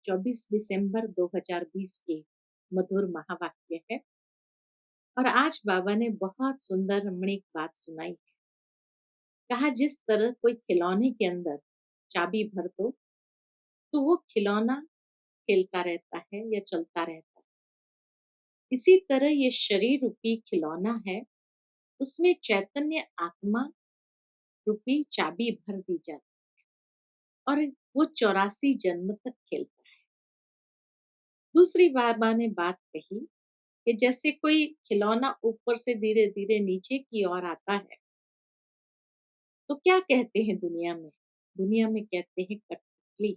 24 दिसंबर 2020 के मधुर महावाक्य है। और आज बाबा ने बहुत सुंदर रमणीक बात सुनाई। कहा जिस तरह कोई खिलौने के अंदर चाबी भर दो तो वो खिलौना खेलता रहता है या चलता रहता है। इसी तरह ये शरीर रूपी खिलौना है, उसमें चैतन्य आत्मा रूपी चाबी भर दी जाती और वो 84 जन्म तक खेलता है। दूसरी बाबा ने बात कही कि जैसे कोई खिलौना ऊपर से धीरे धीरे नीचे की ओर आता है तो क्या कहते हैं दुनिया में कहते हैं कठपुतली।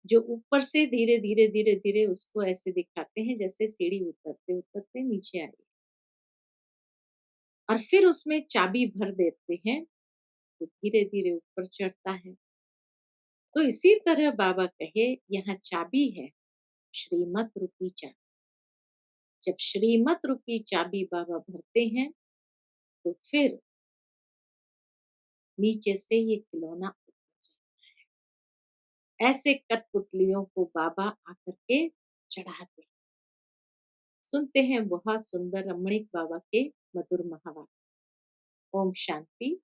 जो ऊपर से धीरे धीरे धीरे धीरे उसको ऐसे दिखाते हैं जैसे सीढ़ी उतरते उतरते नीचे आई और फिर उसमें चाबी भर देते हैं तो धीरे धीरे ऊपर चढ़ता है। तो इसी तरह बाबा कहे यहाँ चाबी है, श्रीमत रूपी चाबी। जब श्रीमत रूपी चाबी बाबा भरते हैं तो फिर नीचे से ये खिलौना ऊपर जाता है। ऐसे कठपुतलियों को बाबा आकर के चढ़ाते हैं। सुनते हैं बहुत सुंदर रमणीक बाबा के मधुर महावाक्य। ओम शांति।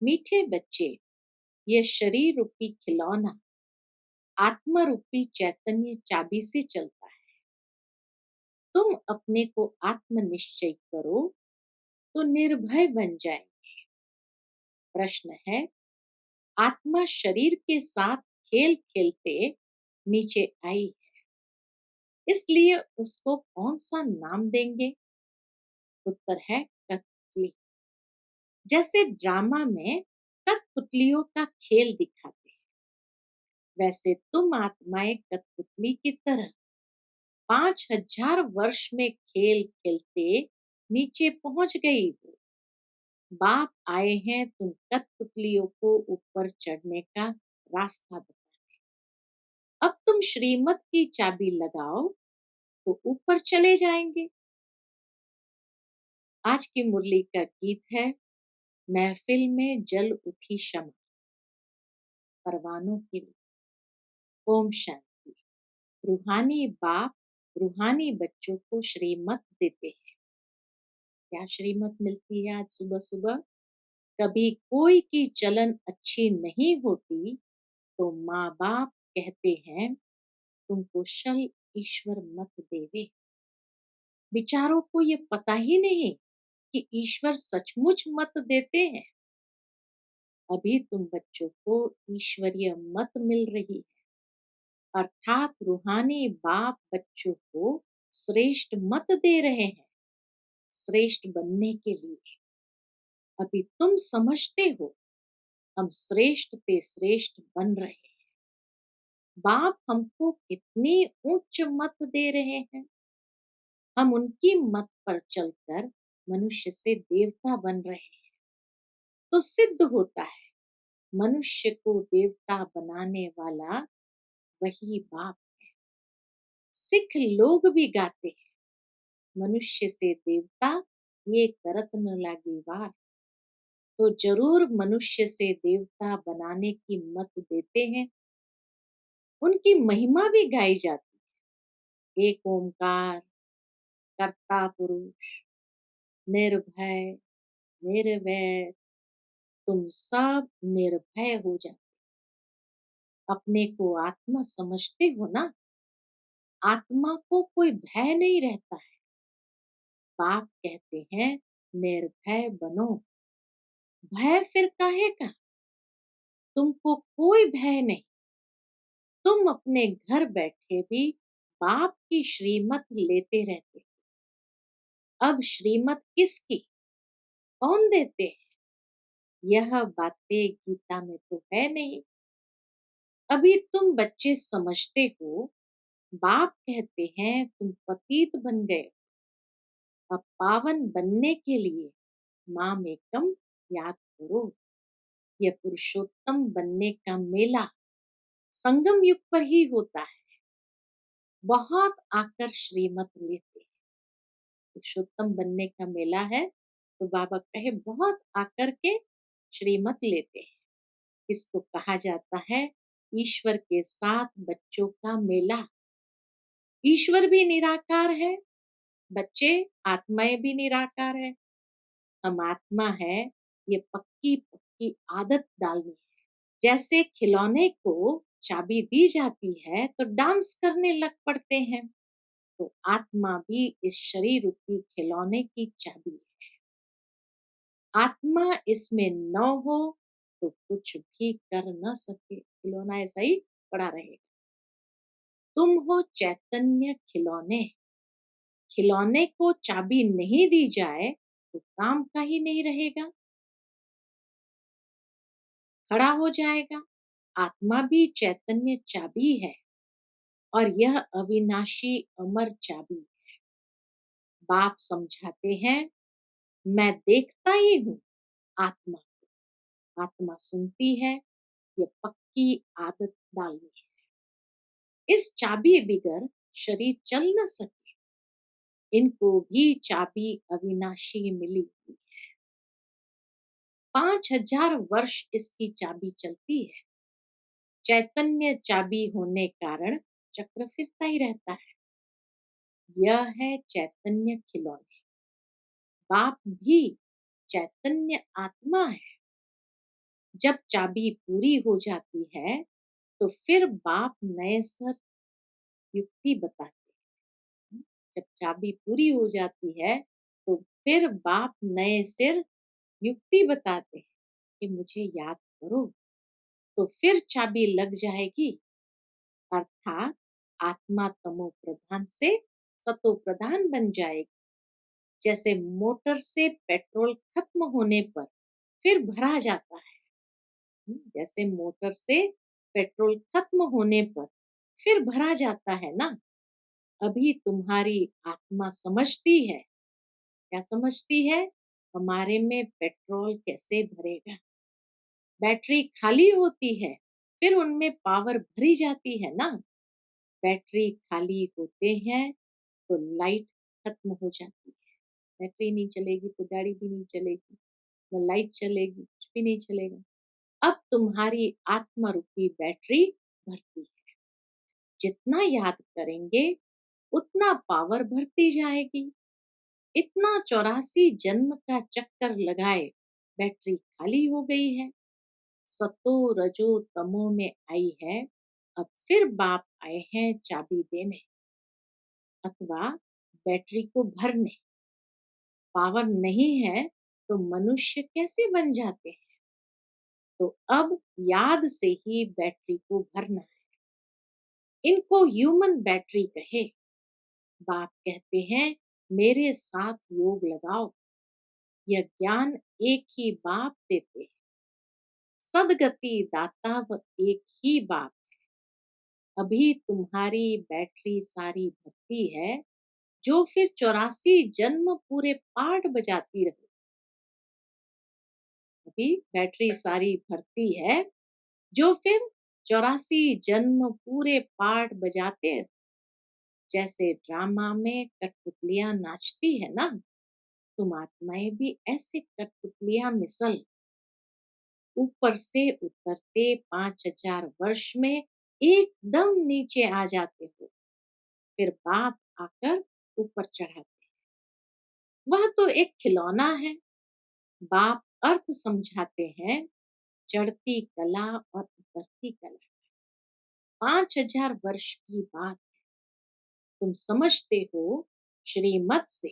मीठे बच्चे, ये शरीर रूपी खिलौना आत्मा रूपी चैतन्य चाबी से चलता है। तुम अपने को आत्म निश्चय करो तो निर्भय बन जाएंगे। प्रश्न है, आत्मा शरीर के साथ खेल खेलते नीचे आई है, इसलिए उसको कौन सा नाम देंगे? उत्तर है कठपुतली। जैसे ड्रामा में कठपुतलियों का खेल दिखाते हैं, वैसे तुम आत्माएं कठपुतली की तरह 5000 वर्ष में खेल खेलते नीचे पहुंच गई हो। बाप आए हैं तुम कठपुतलियों को ऊपर चढ़ने का रास्ता बताने। अब तुम श्रीमत की चाबी लगाओ तो ऊपर चले जाएंगे। आज की मुरली का गीत है, महफिल में जल उठी शमा, परवानों के लिए। ओम शांति। रूहानी बाप रूहानी बच्चों को श्रीमत देते हैं। क्या श्रीमत मिलती है आज सुबह सुबह? कभी कोई की चलन अच्छी नहीं होती तो माँ बाप कहते हैं तुमको शल ईश्वर मत देवे। बेचारों को ये पता ही नहीं कि ईश्वर सचमुच मत देते हैं। अभी तुम बच्चों को ईश्वरीय मत मिल रही है, अर्थात रूहानी बाप बच्चों को श्रेष्ठ मत दे रहे हैं, श्रेष्ठ बनने के लिए। अभी तुम समझते हो हम श्रेष्ठ ते श्रेष्ठ बन रहे हैं। बाप हमको कितनी उच्च मत दे रहे हैं। हम उनकी मत पर चलकर मनुष्य से देवता बन रहे हैं। तो सिद्ध होता है मनुष्य को देवता बनाने वाला वही बाप है। सिख लोग भी गाते हैं, मनुष्य से देवता ये करत न लागी वार। तो जरूर मनुष्य से देवता बनाने की मत देते हैं। उनकी महिमा भी गाई जाती है। एक ओंकार, कर्ता पुरुष, निर्भय, निर्वैर, तुम सब निर्भय हो जाते। अपने को आत्मा समझते हो ना, आत्मा को कोई भय नहीं रहता है। बाप कहते हैं निर्भय बनो। भय फिर काहे का? तुमको कोई भय नहीं। तुम अपने घर बैठे भी बाप की श्रीमत लेते रहते हो। अब श्रीमत किसकी, कौन देते हैं? यह बातें गीता में तो है नहीं। अभी तुम बच्चे समझते हो, बाप कहते हैं तुम पतित बन गए। अब पावन बनने के लिए माम एकम याद करो। यह पुरुषोत्तम बनने का मेला संगम युग पर ही होता है। बहुत आकर श्रीमत लेते हैं। पुरुषोत्तम बनने का मेला है तो बाबा कहे बहुत आकर के श्रीमत लेते हैं। इसको कहा जाता है ईश्वर के साथ बच्चों का मेला। ईश्वर भी निराकार है, बच्चे आत्माएं भी निराकार है। हम आत्मा है, ये पक्की पक्की आदत डालनी है। जैसे खिलौने को चाबी दी जाती है तो डांस करने लग पड़ते हैं, तो आत्मा भी इस शरीर रूपी खिलौने की चाबी है। आत्मा इसमें न हो तो कुछ भी कर न सके, खिलौना ऐसा ही पड़ा रहेगा। तुम हो चैतन्य खिलौने। खिलौने को चाबी नहीं दी जाए तो काम का ही नहीं रहेगा, खड़ा हो जाएगा। आत्मा भी चैतन्य चाबी है और यह अविनाशी अमर चाबी है। बाप समझाते हैं, मैं देखता ही हूँ आत्मा को। आत्मा सुनती है, ये पक्की आदत डालनी है। इस चाबी बिगर शरीर चल न सके। इनको भी चाबी अविनाशी मिली हुई है। 5000 वर्ष इसकी चाबी चलती है। चैतन्य चाबी होने कारण चक्र फिरता ही रहता है। यह है चैतन्य खिलौने। बाप भी चैतन्य आत्मा है। जब चाबी पूरी हो जाती है तो फिर बाप नए सर युक्ति बताते हैं। जब चाबी पूरी हो जाती है तो फिर बाप नए सिर युक्ति बताते हैं कि मुझे याद करो, तो फिर चाबी लग जाएगी। अर्थात आत्मा तमो प्रधान से सतो प्रधान बन जाएगी। जैसे मोटर से पेट्रोल खत्म होने पर फिर भरा जाता है, जैसे मोटर से पेट्रोल खत्म होने पर फिर भरा जाता है ना। अभी तुम्हारी आत्मा समझती है। क्या समझती है? हमारे में पेट्रोल कैसे भरेगा। बैटरी खाली होती है, फिर उनमें पावर भरी जाती है ना। बैटरी खाली होते हैं तो लाइट खत्म हो जाती है। बैटरी नहीं चलेगी तो गाड़ी भी नहीं चलेगी, न लाइट चलेगी, कुछ भी नहीं चलेगा। अब तुम्हारी आत्मा रूपी बैटरी भरती है। जितना याद करेंगे उतना पावर भरती जाएगी। इतना 84 जन्म का चक्कर लगाए बैटरी खाली हो गई है। सतो रजो तमो में आई है। अब फिर बाप आए हैं चाबी देने अथवा बैटरी को भरने। पावर नहीं है तो मनुष्य कैसे बन जाते हैं? तो अब याद से ही बैटरी को भरना है। इनको ह्यूमन बैटरी कहे। बाप कहते हैं, मेरे साथ योग लगाओ। यह ज्ञान एक ही बाप देते हैं। सदगति दाता व एक ही बाप। अभी तुम्हारी बैटरी सारी भरती है, जो फिर 84 जन्म पूरे पाठ बजाती रहे। अभी बैटरी सारी भरती है, जो फिर 84 जन्म पूरे पाठ बजाते। जैसे ड्रामा में कठपुतलियां नाचती है ना, तुम आत्माएं भी ऐसे कठपुतलियां मिसल ऊपर से उतरते 5000 वर्ष में एकदम नीचे आ जाते हो। फिर बाप आकर ऊपर चढ़ाते। वह तो एक खिलौना है। बाप अर्थ समझाते हैं, चढ़ती कला और उतरती कला। 5000 वर्ष की बात तुम समझते हो। श्रीमत से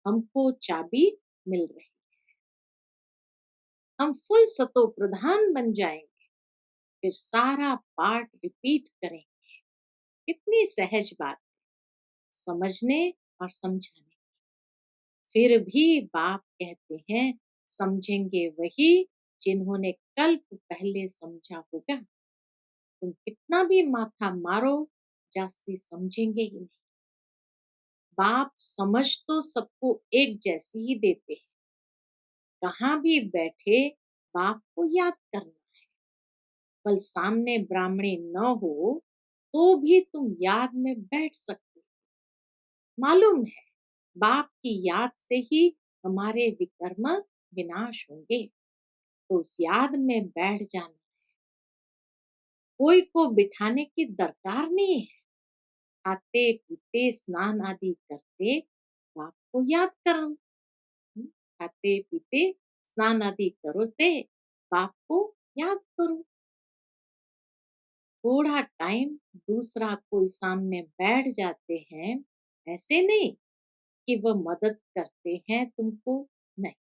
हमको चाबी मिल रही। हम फुल सतो प्रधान बन जाएंगे, फिर सारा पाठ रिपीट करेंगे। कितनी सहज बात समझने और समझाने। फिर भी बाप कहते हैं, समझेंगे वही जिन्होंने कल्प पहले समझा होगा। तुम कितना भी माथा मारो, जास्ती समझेंगे ही नहीं। बाप समझ तो सबको एक जैसी ही देते हैं। कहाँ भी बैठे बाप को याद करना। कल सामने ब्राह्मणी न हो तो भी तुम याद में बैठ सकते हो। मालूम है बाप की याद से ही हमारे विकर्म विनाश होंगे, तो उस याद में बैठ जाना। कोई को बिठाने की दरकार नहीं है। खाते पीते स्नान आदि करते बाप को याद करो। खाते पीते स्नान आदि करते बाप को याद करो। थोड़ा टाइम दूसरा कोई सामने बैठ जाते हैं, ऐसे नहीं कि वह मदद करते हैं तुमको, नहीं।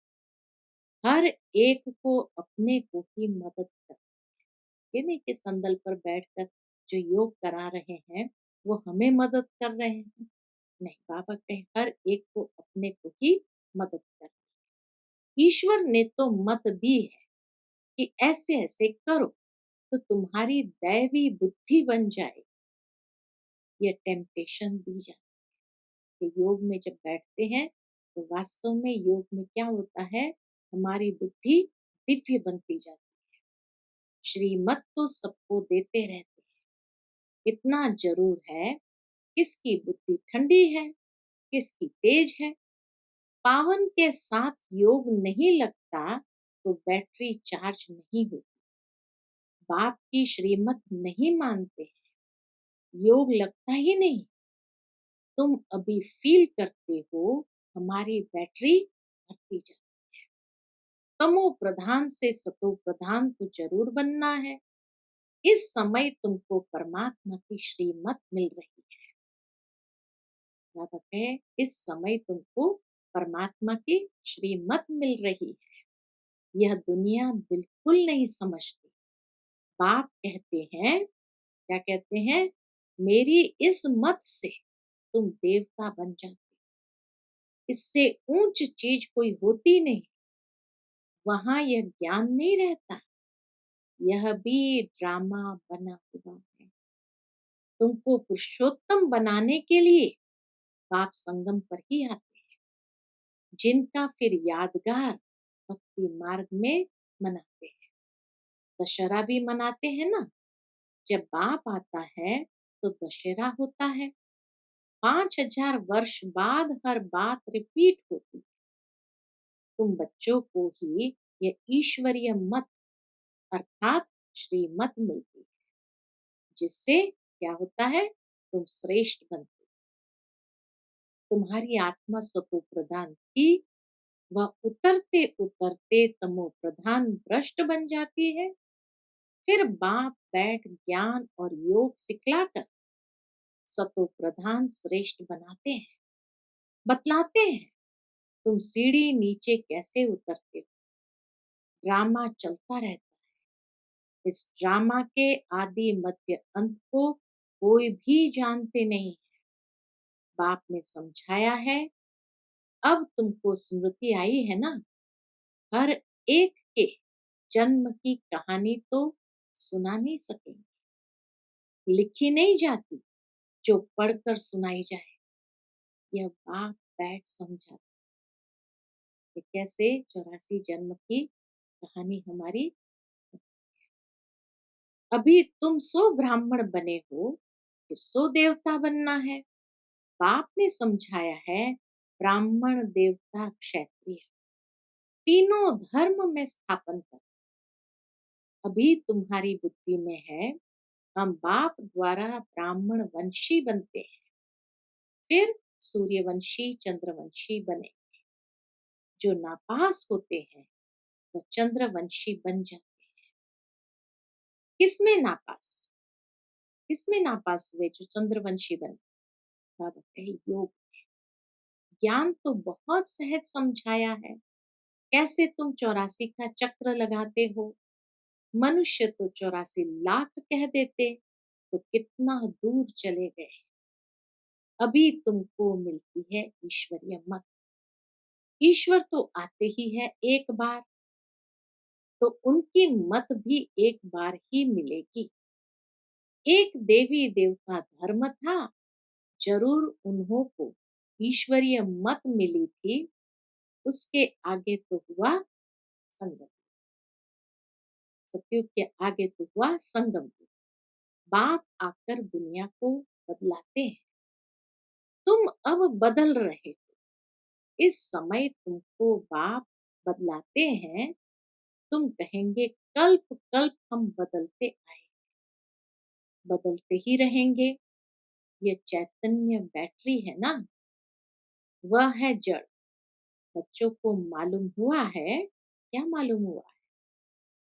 हर एक को अपने को ही मदद कर, ये नहीं कि संदल पर बैठकर जो योग करा रहे हैं वो हमें मदद कर रहे हैं, नहीं। बाबा कहे हर एक को अपने को ही मदद कर। ईश्वर ने तो मत दी है कि ऐसे ऐसे करो तो तुम्हारी दैवी बुद्धि बन जाए। ये टेम्पटेशन दी जाती है कि योग में जब बैठते हैं तो वास्तव में योग में क्या होता है, हमारी बुद्धि दिव्य बनती जाती है। श्रीमत तो सबको देते रहते हैं, इतना जरूर है किसकी बुद्धि ठंडी है, किसकी तेज है। पावन के साथ योग नहीं लगता तो बैटरी चार्ज नहीं होती। बाप की श्रीमत नहीं मानते हैं, योग लगता ही नहीं। तुम अभी फील करते हो हमारी बैटरी भरती जाती। तमो प्रधान से सतो प्रधान तो जरूर बनना है। इस समय तुमको परमात्मा की श्रीमत मिल रही है। बाबा कहे इस समय तुमको परमात्मा की श्रीमत मिल रही है। यह दुनिया बिल्कुल नहीं समझती। बाप कहते हैं, क्या कहते हैं, मेरी इस मत से तुम देवता बन जाते, इससे ऊंच चीज कोई होती नहीं। वहां यह ज्ञान नहीं रहता, यह भी ड्रामा बना हुआ है। तुमको पुरुषोत्तम बनाने के लिए बाप संगम पर ही आते हैं, जिनका फिर यादगार भक्ति मार्ग में मनाते हैं। दशहरा भी मनाते हैं ना, जब बाप आता है तो दशहरा होता है। 5000 वर्ष बाद हर बात रिपीट होती है। तुम बच्चों को ही ये ईश्वरीय मत अर्थात श्रीमत मिलती है, जिससे क्या होता है, तुम श्रेष्ठ बनते। तुम्हारी आत्मा सतो प्रधान थी, वह उतरते उतरते तमो प्रधान भ्रष्ट बन जाती है। फिर बाप बैठ ज्ञान और योग सिखलाकर सतो प्रधान श्रेष्ठ बनाते हैं, बतलाते हैं तुम सीढ़ी नीचे कैसे उतरते हो। ड्रामा चलता रहता है। इस ड्रामा के आदि मध्य अंत को कोई भी जानते नहीं। बाप ने समझाया है, अब तुमको स्मृति आई है ना। हर एक के जन्म की कहानी तो सुना नहीं सकेंगे, लिखी नहीं जाती जो पढ़कर सुनाई जाए। यह बाप बैठ समझाते कि कैसे 84 जन्म की कहानी हमारी। अभी तुम सो ब्राह्मण बने हो, फिर सो देवता बनना है। बाप ने समझाया है, ब्राह्मण देवता क्षत्रिय तीनों धर्म में स्थापन कर। अभी तुम्हारी बुद्धि में है हम बाप द्वारा ब्राह्मण वंशी बनते हैं, फिर सूर्यवंशी चंद्रवंशी बने। जो नापास होते हैं वह चंद्रवंशी बन जाते हैं। किसमें नापास, किसमें नापास हुए जो चंद्रवंशी बने। बाबा कहे योग। ज्ञान तो बहुत सहज समझाया है, कैसे तुम 84 का चक्र लगाते हो। मनुष्य तो 84 लाख कह देते तो कितना दूर चले गए। अभी तुमको मिलती है ईश्वरीय मत। ईश्वर तो आते ही है एक बार, तो उनकी मत भी एक बार ही मिलेगी। एक देवी देवता धर्म था, जरूर उन्हों को ईश्वरीय मत मिली थी। उसके आगे तो हुआ संगम, सतयुग के आगे तो हुआ संगम। बाप आकर दुनिया को बदलाते हैं। तुम अब बदल रहे हो। इस समय तुमको बाप बदलाते हैं। तुम कहेंगे कल्प कल्प हम बदलते आए, बदलते ही रहेंगे। ये चैतन्य बैटरी है ना, वह है जड़। बच्चों को मालूम हुआ है, क्या मालूम हुआ है?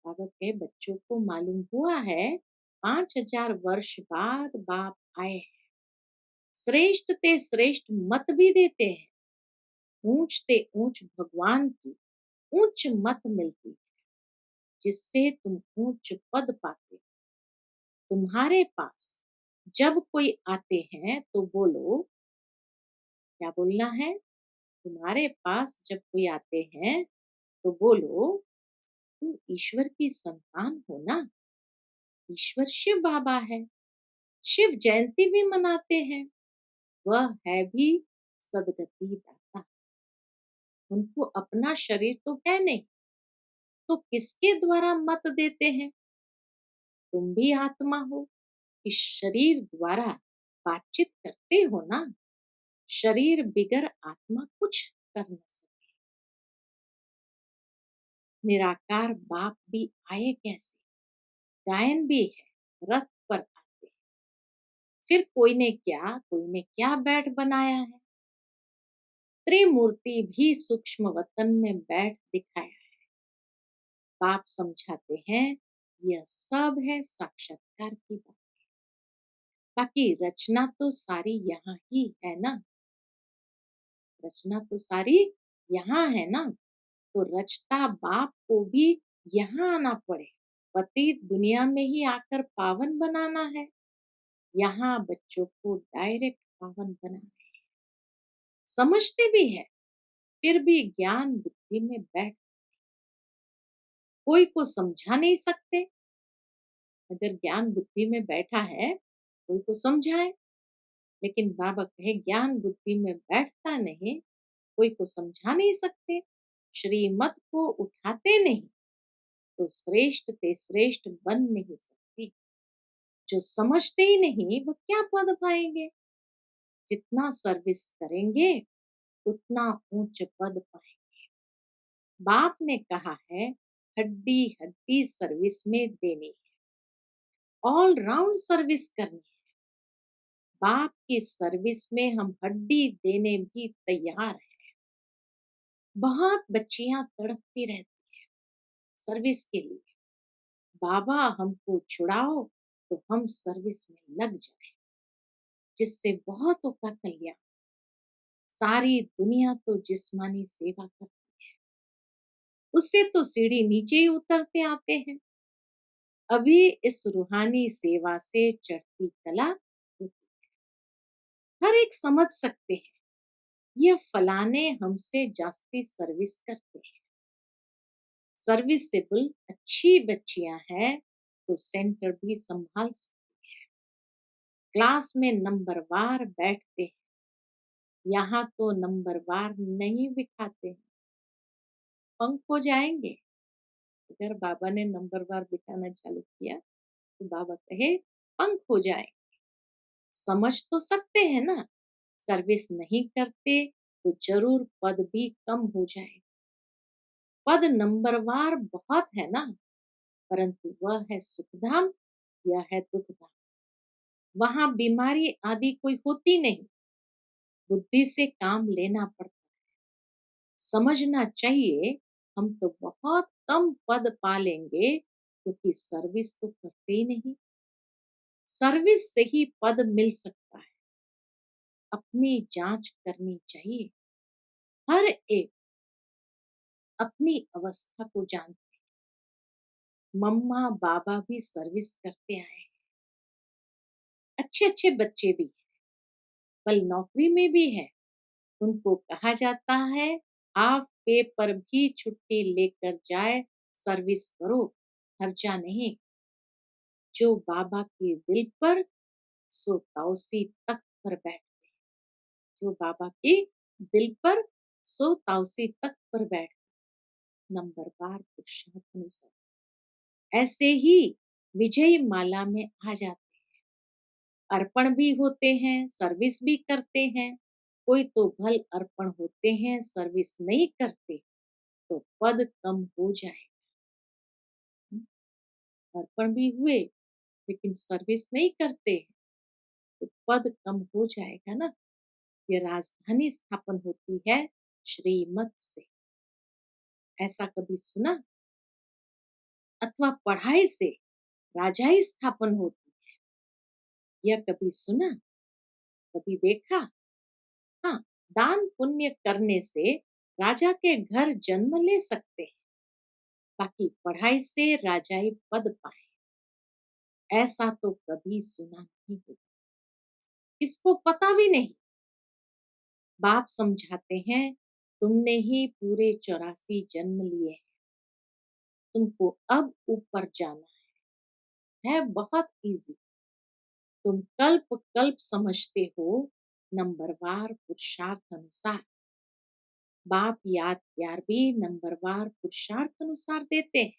बाबा के बच्चों को मालूम हुआ है, 5000 वर्ष बाद बाप आए हैं। श्रेष्ठ ते श्रेष्ठ मत भी देते हैं। ऊंच ते ऊंच भगवान की ऊंच मत मिलती है, जिससे तुम ऊंच पद पाते हो। तुम्हारे पास जब कोई आते हैं तो बोलो, क्या बोलना है? तुम्हारे पास जब कोई आते हैं तो बोलो, तुम ईश्वर की संतान हो ना। ईश्वर शिव बाबा है। शिव जयंती भी मनाते हैं। वह है भी सदगति दाता। उनको अपना शरीर तो है नहीं, तो किसके द्वारा मत देते हैं? तुम भी आत्मा हो, इस शरीर द्वारा बातचीत करते हो ना। शरीर बिगर आत्मा कुछ कर न सके। निराकार बाप भी आए कैसे? गायन भी है, रथ पर आते हैं। फिर कोई ने क्या बैठ बनाया है? त्रिमूर्ति भी सूक्ष्म वतन में बैठ दिखाया है। बाप समझाते हैं, यह सब है साक्षात्कार की बात। बाकी रचना तो सारी यहाँ ही है ना। रचना तो सारी यहाँ है ना। तो रचता बाप को भी यहाँ आना पड़े। पतित दुनिया में ही आकर पावन बनाना है। यहाँ बच्चों को डायरेक्ट पावन बनाना है। समझते भी है, फिर भी ज्ञान बुद्धि में बैठ, कोई को समझा नहीं सकते। अगर ज्ञान बुद्धि में बैठा है, कोई को समझाए। लेकिन बाबा कहे ज्ञान बुद्धि में बैठता नहीं, कोई को समझा नहीं सकते। श्रीमत को उठाते नहीं, तो श्रेष्ठ ते श्रेष्ठ बन नहीं सकते। जो समझते ही नहीं, वो क्या पद पाएंगे? जितना सर्विस करेंगे, उतना ऊंच पद पाएंगे। बाप ने कहा है, हड्डी हड्डी सर्विस में देनी है, ऑल राउंड सर्विस करनी है। बाप की सर्विस में हम हड्डी देने भी तैयार हैं। बहुत बच्चियां तड़पती रहती है सर्विस के लिए, बाबा हमको छुड़ाओ तो हम सर्विस में लग जाए, जिससे बहुतों का कल्याण। सारी दुनिया तो जिस्मानी सेवा करती है, उससे तो सीढ़ी नीचे ही उतरते आते हैं। अभी इस रूहानी सेवा से चढ़ती कला होती। हर एक समझ सकते हैं, ये फलाने हमसे जास्ती सर्विस करते हैं। सर्विसेबल अच्छी बच्चियां हैं तो सेंटर भी संभाल सकती है। क्लास में नंबरवार बैठते हैं, यहाँ तो नंबरवार नहीं बिठाते हैं। पंख हो जाएंगे। अगर बाबा ने नंबरवार बिठाना चालू किया तो बाबा कहे पंख हो जाए। समझ तो सकते हैं ना, सर्विस नहीं करते तो जरूर पद भी कम हो जाए। पद नंबरवार बहुत है ना, परंतु वह है सुखधाम, यह है दुखधाम। वहां बीमारी आदि कोई होती नहीं, बुद्धि से काम लेना पड़ता। समझना चाहिए, हम तो बहुत कम पद पा लेंगे क्योंकि सर्विस तो करते ही नहीं। सर्विस से ही पद मिल सकता है। अपनी जांच करनी चाहिए। हर एक अपनी अवस्था को जानते हैं। मम्मा बाबा भी सर्विस करते आए हैं। अच्छे अच्छे बच्चे भी हैं, कल नौकरी में भी है। उनको कहा जाता है, हाफ पे पर भी छुट्टी लेकर जाए, सर्विस करो, खर्चा नहीं। जो बाबा के दिल पर, सो ताउसी तख्त पर बैठते हैं। जो बाबा के दिल पर, सो ताउसी तख्त पर बैठ, नंबरवार पुरुषार्थ अनुसार ऐसे ही विजयी माला में आ जाते हैं। अर्पण भी होते हैं, सर्विस भी करते हैं। कोई तो भल अर्पण होते हैं, सर्विस नहीं करते, तो पद कम हो जाए। अर्पण भी हुए, लेकिन सर्विस नहीं करते हैं, तो पद कम हो जाएगा ना। ये राजधानी स्थापन होती है श्रीमत से। ऐसा कभी सुना? अथवा पढ़ाई से राजाई स्थापन होती है, यह कभी सुना? कभी देखा? हाँ, दान पुण्य करने से राजा के घर जन्म ले सकते हैं, बाकी पढ़ाई से राजाई पद पाए, ऐसा तो कभी सुना नहीं होगा। किसको पता भी नहीं। बाप समझाते हैं, तुमने ही पूरे 84 जन्म लिए हैं, तुमको अब ऊपर जाना है बहुत इजी। तुम कल्प कल्प समझते हो, नंबरवार पुरुषार्थ अनुसार। बाप याद प्यार भी नंबरवार पुरुषार्थ अनुसार देते हैं।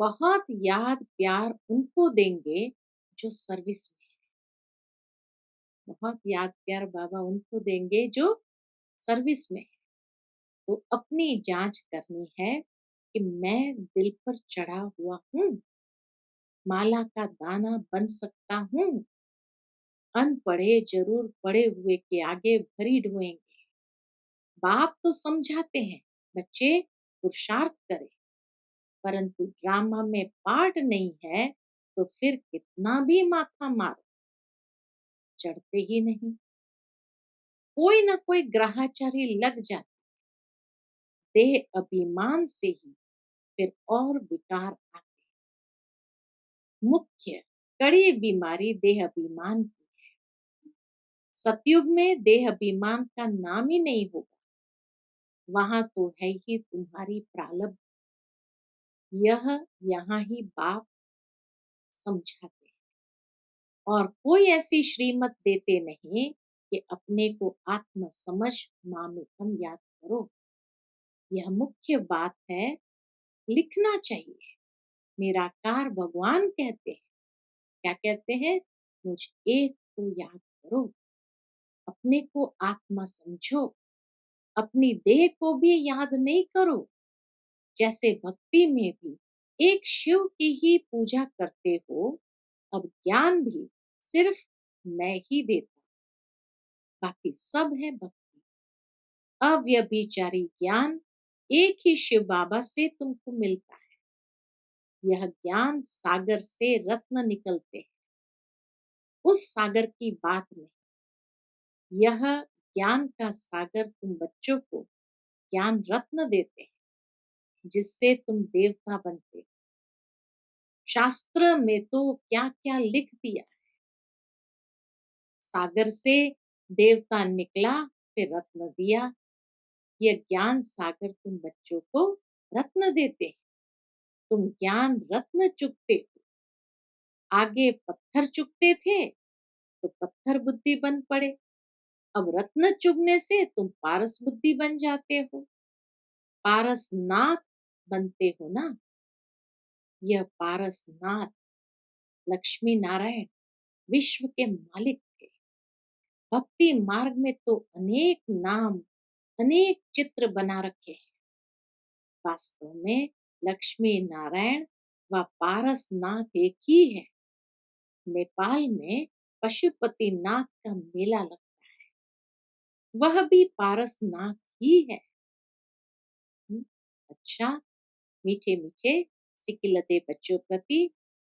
बहुत याद प्यार उनको देंगे जो सर्विस में है। बहुत याद प्यार बाबा उनको देंगे जो सर्विस में है। तो अपनी जांच करनी है कि मैं दिल पर चढ़ा हुआ हूँ, माला का दाना बन सकता हूँ। अनपढ़े जरूर पढ़े हुए के आगे भरी ढोएंगे। बाप तो समझाते हैं, बच्चे पुरुषार्थ करें, परंतु ड्रामा में पार्ट नहीं है तो फिर कितना भी माथा मारो, चढ़ते ही नहीं। कोई ना कोई ग्रहाचारी लग जाता, देह अभिमान से ही फिर और विकार आते। मुख्य कड़ी बीमारी देह अभिमान की। सतयुग में देह अभिमान का नाम ही नहीं होगा, वहां तो है ही तुम्हारी प्रारब्ध। यह यहाँ ही बाप समझाते हैं। और कोई ऐसी श्रीमत देते नहीं कि अपने को आत्म समझ मामेकम याद करो। यह मुख्य बात है, लिखना चाहिए। निराकार भगवान कहते हैं, क्या कहते हैं? मुझ एक को याद करो, अपने को आत्मा समझो, अपनी देह को भी याद नहीं करो। जैसे भक्ति में भी एक शिव की ही पूजा करते हो, अब ज्ञान भी सिर्फ मैं ही देता, बाकी सब है भक्ति। अव्यभिचारी ज्ञान एक ही शिव बाबा से तुमको मिलता है। यह ज्ञान सागर से रत्न निकलते हैं, उस सागर की बात नहीं। यह ज्ञान का सागर तुम बच्चों को ज्ञान रत्न देते हैं, जिससे तुम देवता बनते हो। शास्त्र में तो क्या क्या लिख दिया। सागर से देवता निकला, फिर रत्न दिया। यह ज्ञान सागर तुम बच्चों को रत्न देते हैं। तुम ज्ञान रत्न चुकते हो। आगे पत्थर चुकते थे तो पत्थर बुद्धि बन पड़े, अब रत्न चुगने से तुम पारस बुद्धि बन जाते हो। पारसनाथ बनते हो ना। यह पारसनाथ लक्ष्मी नारायण विश्व के मालिक थे। भक्ति मार्ग में तो अनेक नाम, अनेक चित्र बना रखे हैं। वास्तव में लक्ष्मी नारायण व पारसनाथ एक ही है। नेपाल में पशुपतिनाथ का मेला लगता है, वह भी पारसनाथ ही है। अच्छा, मीठे मीठे सिकिलते बच्चों प्रति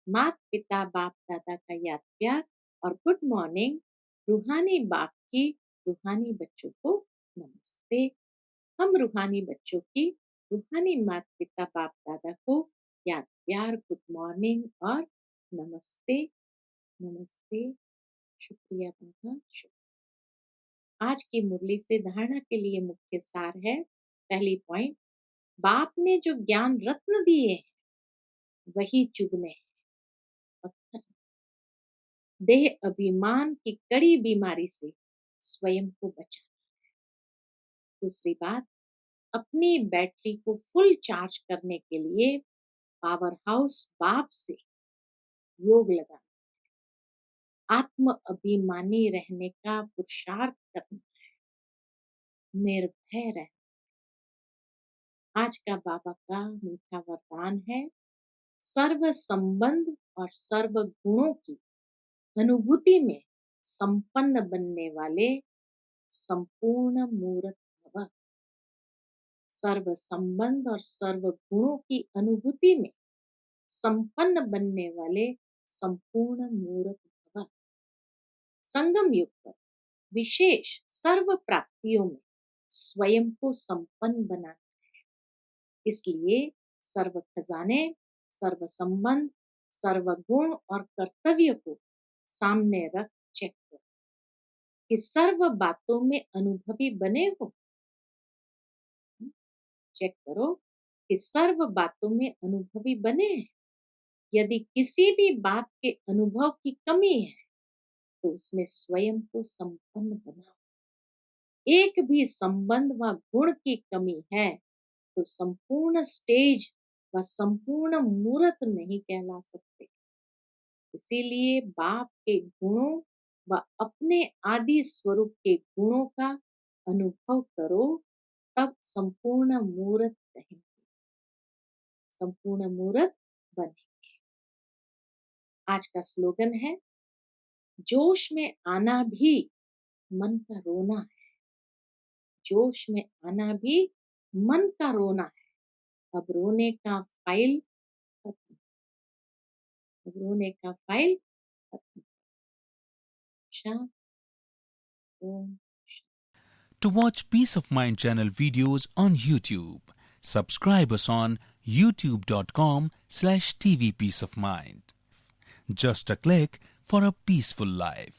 माता पिता बाप दादा का याद प्यार और गुड मॉर्निंग। रूहानी बाप की रूहानी बच्चों को नमस्ते। हम रूहानी बच्चों की रूहानी माता पिता बाप दादा को याद प्यार, गुड मॉर्निंग और नमस्ते। नमस्ते, शुक्रिया बाबा, शुक्रिया। आज की मुरली से धारणा के लिए मुख्य सार है। पहली पॉइंट, बाप ने जो ज्ञान रत्न दिए हैं वही चुगने हैं, पत्थर। देह अभिमान की कड़ी बीमारी से स्वयं को बचाना। दूसरी बात, अपनी बैटरी को फुल चार्ज करने के लिए पावर हाउस बाप से योग लगाना। आत्म अभिमानी रहने का पुरुषार्थ करना, निर्भय रहना। आज का बाबा का मीठा वरदान है, सर्व संबंध और सर्व गुणों की अनुभूति में संपन्न बनने वाले संपूर्ण मूर्त भव। सर्व संबंध और सर्व गुणों की अनुभूति में संपन्न बनने वाले संपूर्ण मूर्त भव। संगम युग पर विशेष सर्व प्राप्तियों में स्वयं को संपन्न बनाता है। इसलिए सर्व खजाने, सर्व संबंध, सर्व गुण और कर्तव्य को सामने रख चेक करो कि सर्व बातों में अनुभवी बने हो। चेक करो कि सर्व बातों में अनुभवी बने हैं। यदि किसी भी बात के अनुभव की कमी है तो उसमें स्वयं को संपन्न बनाओ। एक भी संबंध व गुण की कमी है तो संपूर्ण स्टेज व संपूर्ण मूर्त नहीं कहला सकते। इसीलिए बाप के गुणों व अपने आदि स्वरूप के गुणों का अनुभव करो, तब संपूर्ण मूर्त कहेंगे, संपूर्ण मूर्त बनेंगे। आज का स्लोगन है, जोश में आना भी मन का रोना है। जोश में आना भी मन का रोना है। अब रोने का फाइल खत्म। अब रोने का फाइल खत्म। शांत। ओम। To watch Peace of Mind channel videos on YouTube, subscribe us on youtube.com/tvpeaceofmind. Just a click for a peaceful life.